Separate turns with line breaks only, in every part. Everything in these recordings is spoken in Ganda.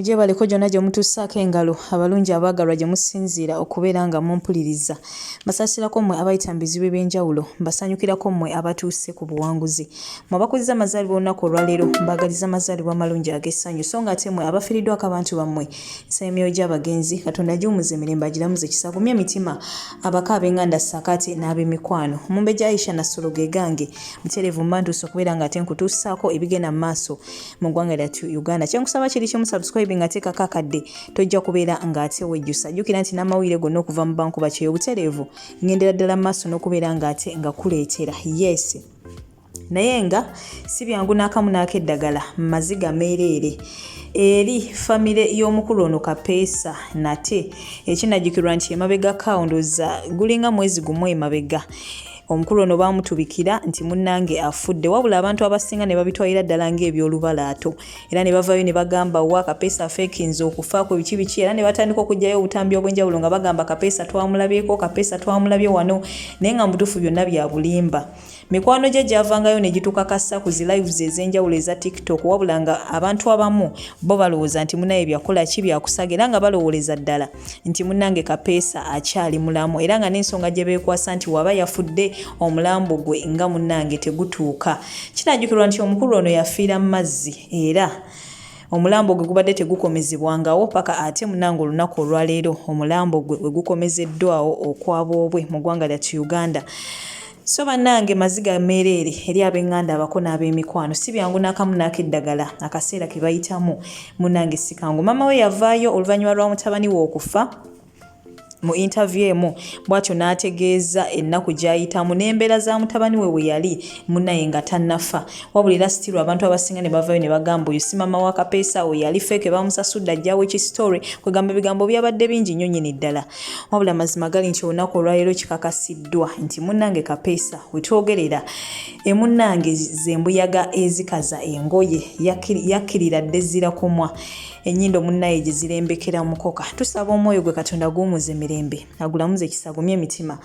Mujye baleko jonna gye mutussaako engalo abalungi abaagalwa gye musinziira okubeera nga mumpuliriza. Mbasasirako mmwe abayita mu bizibu eby'enjawulo, mbasanyukirako mmwe abatuuse ku buwanguzi. Mmwe abakuliza amazaalibwa olunaku olwaleero mbaagaliza amazaalibwa amalungi ag'essanyu, so nga ate mmwe abafiiriddwako abantu bammwe nsaba emyoyo gy'abagenzi Katonda giwumuza emirembe agiramuze kisagumye emitima abaka ab'enganda ssaakaate n'ab'emikwano. Mumbejja Aisha Nassolo ge gange mutereevu mbantuuse okubeera nga ate nkutuusaako ebigenda mu maaso mu ggwanga lyattu Uganda. Kyenkusaba kiri kimu subscribe nga teekako akadde tojja kubeera ng'ate wejjusa. Jjukira nti n'amawulire gonna okuva mu banku bakyeyo butereevu ngendera ddala mu maaso n'okubeera ng'ate nga kuleetera. Yes. Naye nga si byangu n'akamu n'akeddagala Maziga meerere eri famire y'omukulu ono Kapeesa nate ekinajjukirwa nti emabega kaundoza gulinga mwezi gumu emabega omukulu ono baamutubikira nti munnange afudde, wabula abantu abasinga ne babitwalira ddala ng'ebyolubalaato era ne bavaayo ne bagamba wa Kapeesa afeekinze okufaako biki era ne batandika okugyayo obutambi obw'enjawulo nga bagamba Kapeesa twamulabyeko, Kapeesa twamulabye wano, naye nga mu butuufu byonna bya bulimba. Mikwano gye gyavangayo ne gitukakasa ku zi lives ez'enjawulo eza TikTok, wabula nga abantu abamu bo balowooza nti munnaye byakola ki byakusaga era nga balowooleza ddala nti munnange Kapeesa akyali mulamu era nga n'ensonga gye beekwasa nti waba yafudde omulambo gwe nga munnange tegutuuka. Kinajjukirwa nti omukulu ono yafiira mu mazzi era omulambo gwe gubadde tegukomezebwangawo paka ate munnange olunaku olwaleero omulambo gwe we gukomezeddwawo okwabwobwe mu ggwanga lyattu Uganda. So bannange Maziga meerere eri ab'enganda abako n'ab'emikwano si byangu n'akamu n'akeddagala akaseera ke bayitamu munnange si kangu. Maama we yavaayo oluvannyuma lwa mutabani we okufa mu interview emu bw'atyo n'ategeeza ennaku gy'ayitamu n'embeera za mutabani we we yali munnaye nga tannafa, wabula era sitiru abantu abasinga ne bavaayo ne bagamba oyo si maama wa Kapeesa, oyo yali feeke bamusasudde ajjawo ekisitory, kwegamba ebigambo byabadde bingi nnyo nnyini ddala. Wabula mazima gali nti olunaku olwaleero kikakasiddwa nti munnange Kapeesa we twogerera munnange zembuyaga ezikaza engoye yakkirira dde zirakumwa ennyindo munnaye gye zirembekera mukoka. Tusaba omwoyo gwe Katonda guwumuze emirembe agulamuze ekisagumye emitima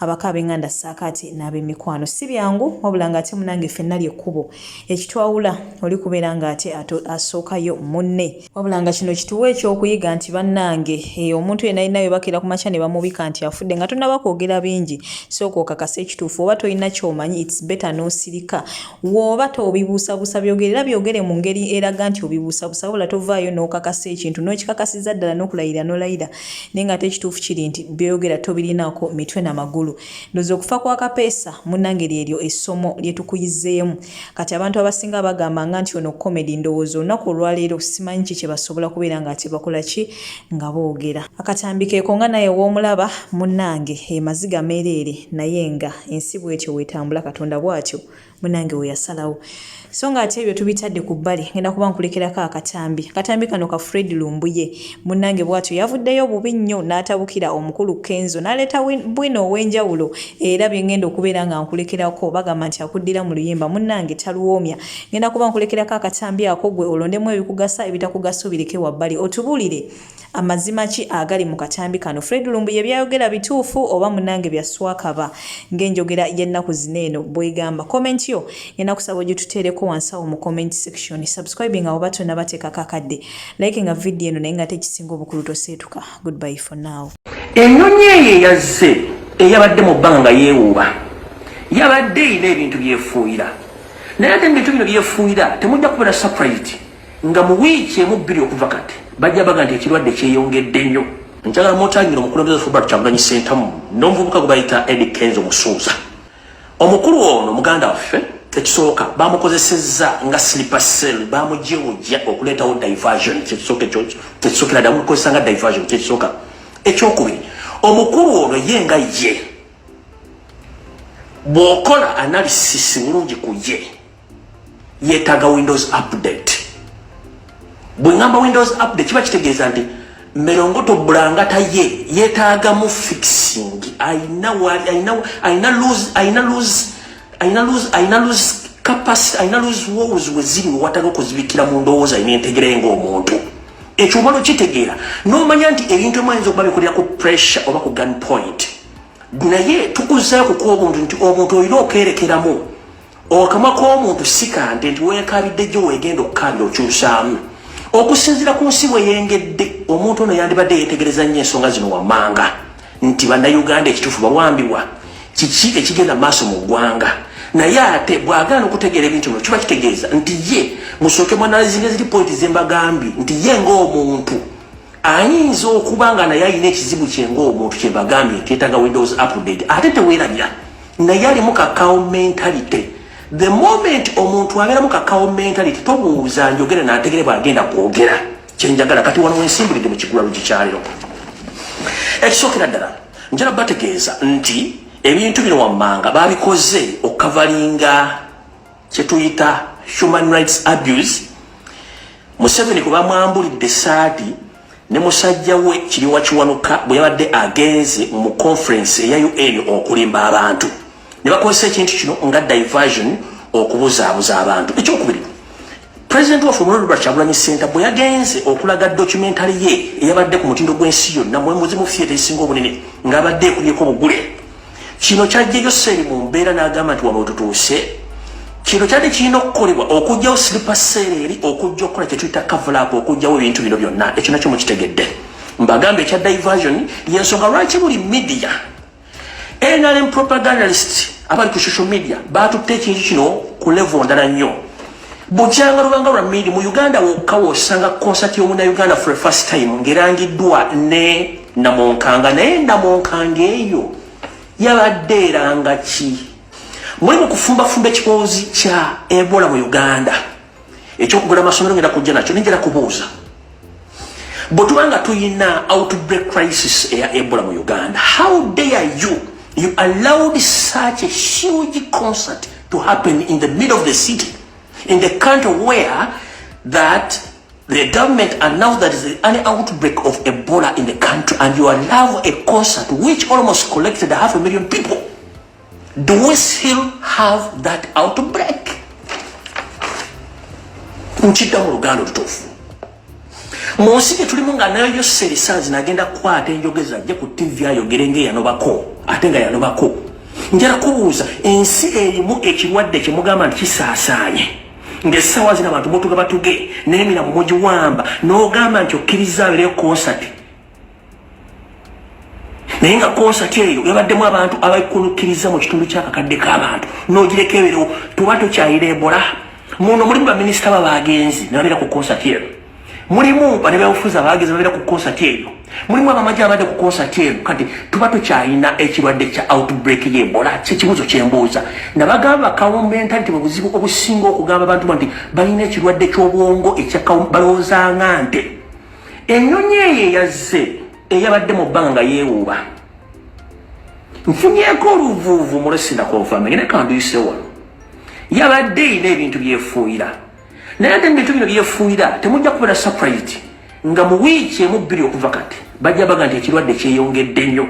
abaka ab'enganda ssaakaate n'ab'emikwano. Si byangu wabula ng'ate munnange ffenna ly'ekkubo ekitwawula oli kubeera ng'ate asookayo munne, wabula nga kino kituwa ekyokuyiga nti bannange omuntu yenna alina we bakira ku makya ne bamubika nti afudde nga tonnaba kwogera bingi, sooka okakasa ekituufu. Oba tolina ky'omanyi it's better n'osirika, w'oba tobibuusabuusa byogere mu ngeri eraga nti obibuusabuusa, wabula tovaayo n'okakasa ekintu n'okikakasiza ddala n'okulayira n'olayira naye ng'ate ekituufu kiri nti byogera tobirinaako mitwe n'amagulu. Ndowooza okufa kwa Kapeesa munnange lyeryo essomo lye tukuyizeemu. Kati abantu abasinga bagamba nga nti ono comedy, ndowooza olunaku olwaleero simanyi ki kye basobola kubeera ng'ate bakola ki nga boogera. Akatambikeeko nga naye w'omulaba munnange Maziga meerere naye nga ensi bw'etyo weetambula Katonda bw'atyo munnange we yasalawo. So nga ate ebyo tubitadde ku bbali ngenda kuba nkulekerako akatambi kano ka Fred Lumbuye munnange bw'atyo yavuddeyo bubi nnyo n'atabukira omukulu Kenzo n'aleeta bwino ow'enjawulo era bye ngenda okubeera nga nkulekerako bagamba nti akuddira mu luyimba munnange taluwoomya. Ngenda kuba nkulekerako akatambi ako gwe olondemu ebikugasa ebitakugasa obireke wabbali otubuulire amazima ki agali mu katambi kano. Fred Lumbuye byayogera bituufu oba munnange byaswakaba ng'enjogera y'ennaku zineeno bwegamba. Comment yo ngenda kusaba ogituteereko wansi awo mu comment section, subscribe nga oba tonna bateekako akadde, like nga video eno naye nga tekisinga obukulu toseetuka. Goodbye for now.
Ennyonyi eyo yazze eyabadde mu bbanga nga yeewuuba yabadde erina ebintu byefuuyira, naye ate ebintu bino byefuuyira temujja kubeera surprised nga mu wiiki emu bbiri okuva kati bajja baga nti ekirwadde kyeyongedde nnyo. Njagala mutangira omukulembeze Fulbert Kyagulanyi Ssentamu n'omuvubuka gwe bayita Eddie Kenzo Musuuza. Omukulu ono muganda waffe ekisooka bamukozesezza nga sleeper cell, bamujewujja okuleetawo diversion. Tekisookera ddala mukozesa nga diversion kyekisooka. Ekyokubiri, omukulu ono ye nga ye bw'okola analysis bulungi ku ye yeetaaga Windows update. Bwe ngamba Windows update kiba kitegeeza nti merongoto bulangata ye yeetaaga mu fixing. Aina lose capacity, aina lose woes weziri wataga okuzibikira mu ndowooza n'entegera ng'omuntu. Ekyo omala okitegeera n'omanya nti ebintu emayinza okuba bikulira ku pressure oba ku gun point, naye tukuzzaako ku obuntu nti omuntu olina okeerekeramu okamwa k'omuntu si kante nti weekabidde gyo weegenda okukabira okyusaamu. okusinziira ku nsi bwe yengedde omuntu ono yandibadde yeetegereza nnyo ensonga zino wammanga nti bannayuganda ekituufu bawambibwa kiki ekigenda maaso mu ggwanga naye ate bw'agaana okutegeera ebintu bino kiba kitegeeza nti ye musooke mwanalizinga ziri pointi ze mbagambye nti ye ng'omuntu ayinza okuba nga naye alina ekizibu kye ng'omuntu kye mbagambye nti yeetaaga windows update ate teweerabya naye alimu kakao mentality. The moment omuntu abeera mu kakao mentality tobuuza njogere n'ategere bw'agenda kwogera kyenjagala kati wano wensimbulidde mu kigula lugikyaliro. Ekisookera ddala njala bategeeza nti ebintu bino wammanga babikoze okukavalinga kye tuyita human rights abuse. Museveni kuba mwambulidde saati ne musajja we Kiriwa Kiwanuka bwe yabadde agenze mu conference eya UN okulimba abantu ne bakozesa ekintu kino nga diversion okubuzaabuza abantu. Ekyokubiri, President wa Robert Kyagulanyi Center bwe yagenze okulaga documentary ye eyabadde ku mutindo gw'ensi yonna mu muzimu theatre esinga obunene ng'abadde ekubyeko obugule. Kino kyajjayo Seri mu mbeera n'agamba nti wano tutuuse kino kyadde kirina okukolebwa okugjawo silipa seeri okujja okukola kye tuyita cover-up okugjawo ebintu bino byonna ekyo nakyo mukitegedde. Mbagamba ekya diversion y'ensonga lwaki buli media NRM propagandalist abali ku social media batutte ekintu kino ku level ndala nnyo. Bujanga lubanga lwa media mu Uganda wokka wosanga concert y'omunnayuganda for the first time ng'erangiddwa ne Namonkanga naye Namonkanga eyo yabadde eranga ki? Muli mu kufumbafumba ekikoozi kya Ebola mu Uganda ekyokugula amasomero ngenda kujja nakyo ninjala kubuuza bwe tubanga tuyina outbreak crisis eya Ebola mu Uganda, how dare you allowed such a huge concert to happen in the middle of the city in the country where that the government announced that there is an outbreak of Ebola in the country, and you allow a concert which almost collected 500,000 people. Do we still have that outbreak? Nchida mu Luganda lutuufu. Monsike tulimu nga nayo yo serisazi nagenda kwata enjogeza ajja ku TV ayogere ng'eyanobako ate nga yanobako. Njala kubuuza ensi erimu ekirwadde kye mugamba nti kisaasaanye. Ng'essaawa zino abantu mutuga batuge n'emira mu mugiwamba n'ogamba nti okkiriza abeereyo concert. Naye nga concert eyo yabaddemu abantu abayikunukkiriza mu kitundu ky'akakadde k'abantu n'ogireka ebeerewo tuba tukyayira Ebola. Muno mulimu baminisita babagenzi ne babeera ku concert eyo. Mulimu banebyabufuzi abagenzi babeera ku concert eyo. Mulimu abamagye abadde ku concert eyo. Kati tuba tukyayina ekirwadde kya outbreak y'Ebola. Kyekibuuzo kye mbuuza. Nabagamba mentality bwe buzibu obusinga okugamba abantu nti balina ekirwadde ky'obwongo balowoozanga nte ennyonyi eyo yazze eyabadde mu bbanga nga yeewuuba. Nfunyeeko oluvuuvu mulesina konfirming ne kanduyise wano. Yabadde erina ebintu byefuuyira. Naye ate ebintu bino byefuuyira temujja kubeera surprised nga mu wiiki emu bbiri okuva kati bajja baga nti ekirwadde kyeyongedde nnyo.